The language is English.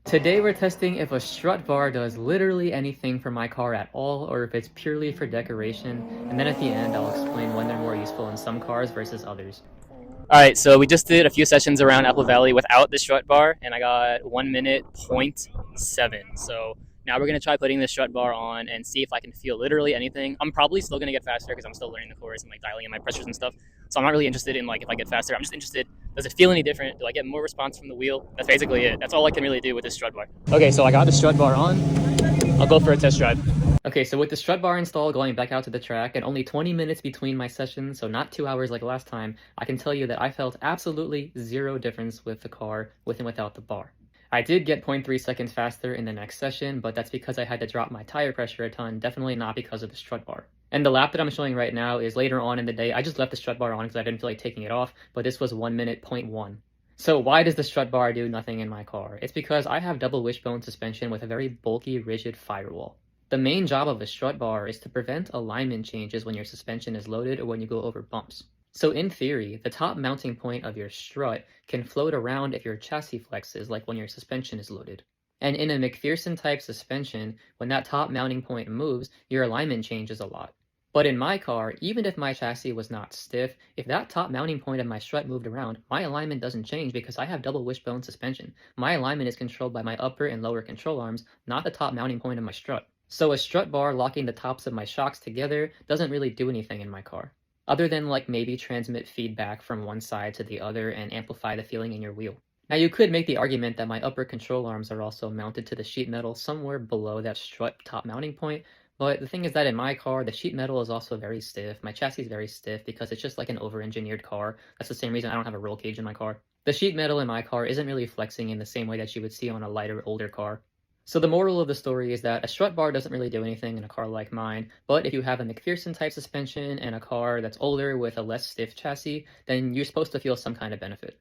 Today we're testing if a strut bar does literally anything for my car at all, or if it's purely for decoration, and then at the end I'll explain when they're more useful in some cars versus others. All right, so we just did a few sessions around Apple Valley without the strut bar, and I got 1 minute point 7. So now we're gonna try putting the strut bar on and see if I can feel literally anything. I'm probably still gonna get faster because I'm still learning the course and like dialing in my pressures and stuff. So I'm not really interested in like if I get faster. I'm just interested, does it feel any different? Do I get more response from the wheel? That's basically it. That's all I can really do with this strut bar. Okay, so I got the strut bar on. I'll go for a test drive. Okay, so with the strut bar installed, going back out to the track, and only 20 minutes between my sessions, so not 2 hours like last time, I can tell you that I felt absolutely zero difference with the car with and without the bar. I did get 0.3 seconds faster in the next session, but that's because I had to drop my tire pressure a ton, definitely not because of the strut bar. And the lap that I'm showing right now is later on in the day. I just left the strut bar on because I didn't feel like taking it off, but this was 1 minute point 1. So why does the strut bar do nothing in my car? It's because I have double wishbone suspension with a very bulky, rigid firewall. The main job of a strut bar is to prevent alignment changes when your suspension is loaded or when you go over bumps. So in theory, the top mounting point of your strut can float around if your chassis flexes, like when your suspension is loaded. And in a McPherson type suspension, when that top mounting point moves, your alignment changes a lot. But in my car, even if my chassis was not stiff, if that top mounting point of my strut moved around, my alignment doesn't change because I have double wishbone suspension. My alignment is controlled by my upper and lower control arms, not the top mounting point of my strut. So a strut bar locking the tops of my shocks together doesn't really do anything in my car, other than like maybe transmit feedback from one side to the other and amplify the feeling in your wheel. Now you could make the argument that my upper control arms are also mounted to the sheet metal somewhere below that strut top mounting point, but the thing is that in my car, the sheet metal is also very stiff. My chassis is very stiff because it's just like an over-engineered car. That's the same reason I don't have a roll cage in my car. The sheet metal in my car isn't really flexing in the same way that you would see on a lighter, older car. So the moral of the story is that a strut bar doesn't really do anything in a car like mine, but if you have a McPherson type suspension and a car that's older with a less stiff chassis, then you're supposed to feel some kind of benefit.